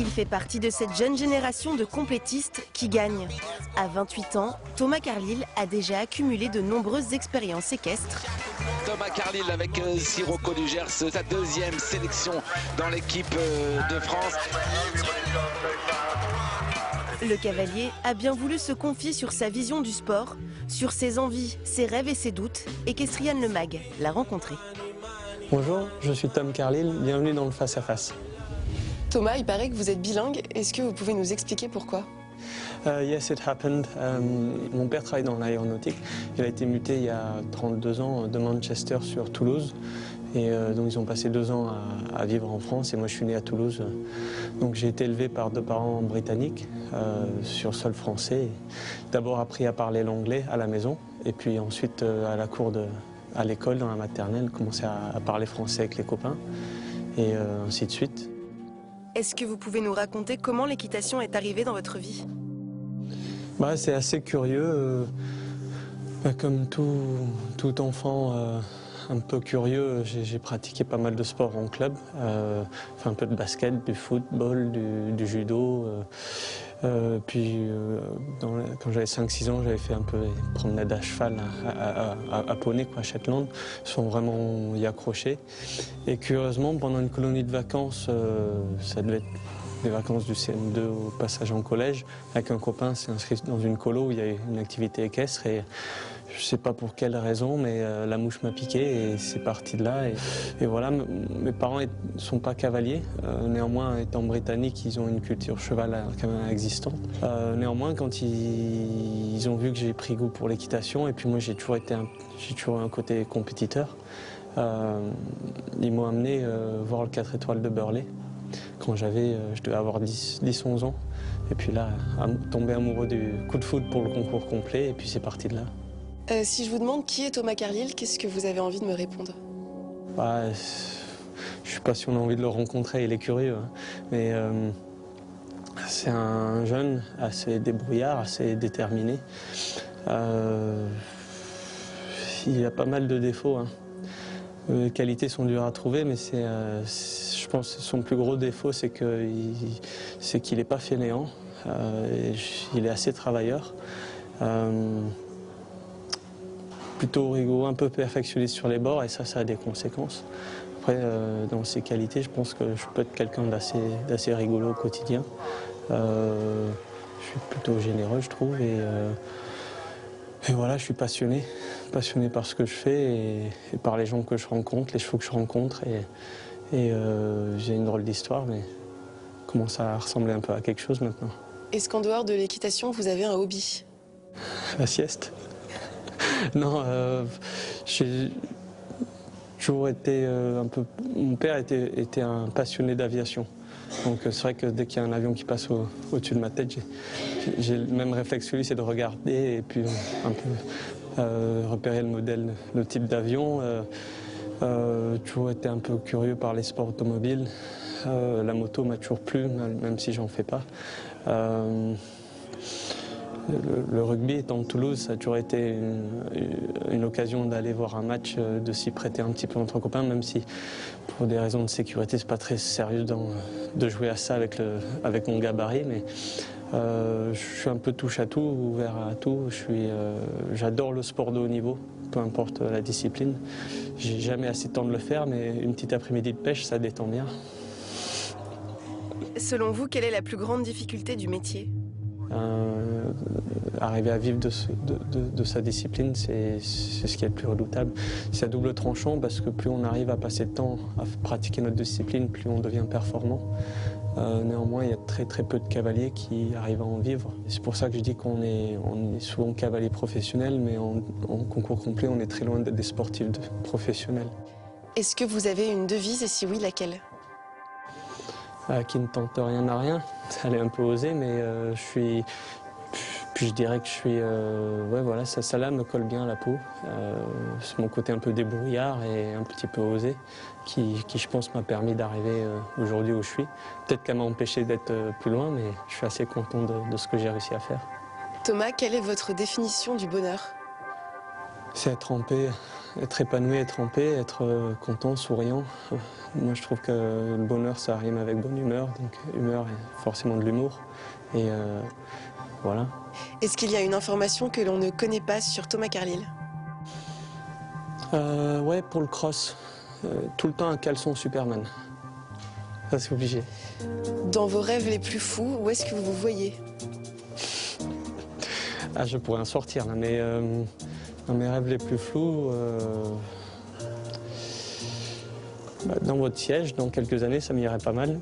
Il fait partie de cette jeune génération de complétistes qui gagnent. À 28 ans, Thomas Carlile a déjà accumulé de nombreuses expériences équestres. Thomas Carlile avec Sirocco du Gers, sa deuxième sélection dans l'équipe de France. Le cavalier a bien voulu se confier sur sa vision du sport, sur ses envies, ses rêves et ses doutes, et qu'Estriane Le Mag l'a rencontré. Bonjour, je suis Tom Carlile, bienvenue dans le Face à Face. Thomas, il paraît que vous êtes bilingue. Est-ce que vous pouvez nous expliquer pourquoi? Yes, it happened. Mon père travaille dans l'aéronautique. Il a été muté il y a 32 ans de Manchester sur Toulouse. Et donc ils ont passé 2 ans à vivre en France et moi je suis né à Toulouse. Donc j'ai été élevé par 2 parents britanniques sur sol français. D'abord appris à parler l'anglais à la maison et puis ensuite à l'école, dans la maternelle, commencé à parler français avec les copains et ainsi de suite. Est-ce que vous pouvez nous raconter comment l'équitation est arrivée dans votre vie? C'est assez curieux. Comme tout enfant un peu curieux, j'ai pratiqué pas mal de sports en club. Fait un peu de basket, du football, du judo. Quand j'avais 5-6 ans, j'avais fait un peu de promenade à cheval à Poney, à Shetland, sans vraiment y accrocher. Et curieusement, pendant une colonie de vacances, ça devait être les vacances du CM2 au passage en collège, avec un copain s'est inscrit dans une colo où il y avait une activité équestre et je ne sais pas pour quelle raison, mais la mouche m'a piqué et c'est parti de là. Et voilà, mes parents ne sont pas cavaliers, néanmoins étant britanniques, ils ont une culture cheval quand même existante. Néanmoins, quand ils ont vu que j'ai pris goût pour l'équitation, et puis moi j'ai toujours eu un côté compétiteur, ils m'ont amené voir le 4 étoiles de Burghley. Quand je devais avoir 10-11 ans. Et puis là, tombé amoureux du coup de foudre pour le concours complet, et puis c'est parti de là. Si je vous demande qui est Thomas Carlile, qu'est-ce que vous avez envie de me répondre? Je ne sais pas si on a envie de le rencontrer, il est curieux. Hein. Mais c'est un jeune assez débrouillard, assez déterminé. Il a pas mal de défauts. Hein. Les qualités sont dures à trouver, mais je pense que son plus gros défaut, c'est qu'il n'est pas fainéant. Il est assez travailleur. Plutôt rigoureux, un peu perfectionniste sur les bords, et ça a des conséquences. Après, dans ses qualités, je pense que je peux être quelqu'un d'assez rigolo au quotidien. Je suis plutôt généreux, je trouve, et voilà, je suis passionné par ce que je fais et par les gens que je rencontre, les chevaux que je rencontre. Et j'ai une drôle d'histoire, mais commence à ressembler un peu à quelque chose maintenant. Est-ce qu'en dehors de l'équitation, vous avez un hobby? La sieste. Non, j'ai toujours été un peu... Mon père était un passionné d'aviation. Donc c'est vrai que dès qu'il y a un avion qui passe au-dessus de ma tête, j'ai le même réflexe que lui, c'est de regarder et puis un peu repérer le modèle, le type d'avion. Toujours été un peu curieux par les sports automobiles. La moto m'a toujours plu, même si j'en fais pas. Le rugby étant de Toulouse, ça a toujours été une occasion d'aller voir un match, de s'y prêter un petit peu entre copains, même si pour des raisons de sécurité, c'est pas très sérieux de jouer à ça avec mon gabarit. Mais je suis un peu touche à tout, ouvert à tout. J'adore le sport de haut niveau, peu importe la discipline. J'ai jamais assez de temps de le faire, mais une petite après-midi de pêche, ça détend bien. Selon vous, quelle est la plus grande difficulté du métier? Arriver à vivre de sa discipline, c'est ce qui est le plus redoutable. C'est à double tranchant parce que plus on arrive à passer de temps à pratiquer notre discipline, plus on devient performant. Néanmoins, il y a très peu de cavaliers qui arrivent à en vivre. C'est pour ça que je dis qu'on est souvent cavalier professionnel, mais en concours complet, on est très loin d'être des sportifs professionnels. Est-ce que vous avez une devise et si oui, laquelle? Qui ne tente rien à rien, ça allait un peu osé, mais je dirais que je suis... ouais, voilà, ça là me colle bien à la peau. C'est mon côté un peu débrouillard et un petit peu osé qui je pense, m'a permis d'arriver aujourd'hui où je suis. Peut-être qu'elle m'a empêché d'être plus loin, mais je suis assez content de ce que j'ai réussi à faire. Thomas, quelle est votre définition du bonheur? C'est être en paix être épanoui, être en paix, être content, souriant. Moi, je trouve que le bonheur, ça rime avec bonne humeur, donc humeur est forcément de l'humour. Et voilà. Est-ce qu'il y a une information que l'on ne connaît pas sur Thomas Carlile? Ouais, pour le cross, tout le temps un caleçon Superman. Ça, c'est obligé. Dans vos rêves les plus fous, où est-ce que vous vous voyez? Ah, je pourrais en sortir là, mais dans mes rêves les plus flous, dans votre siège, dans quelques années, ça m'irait pas mal.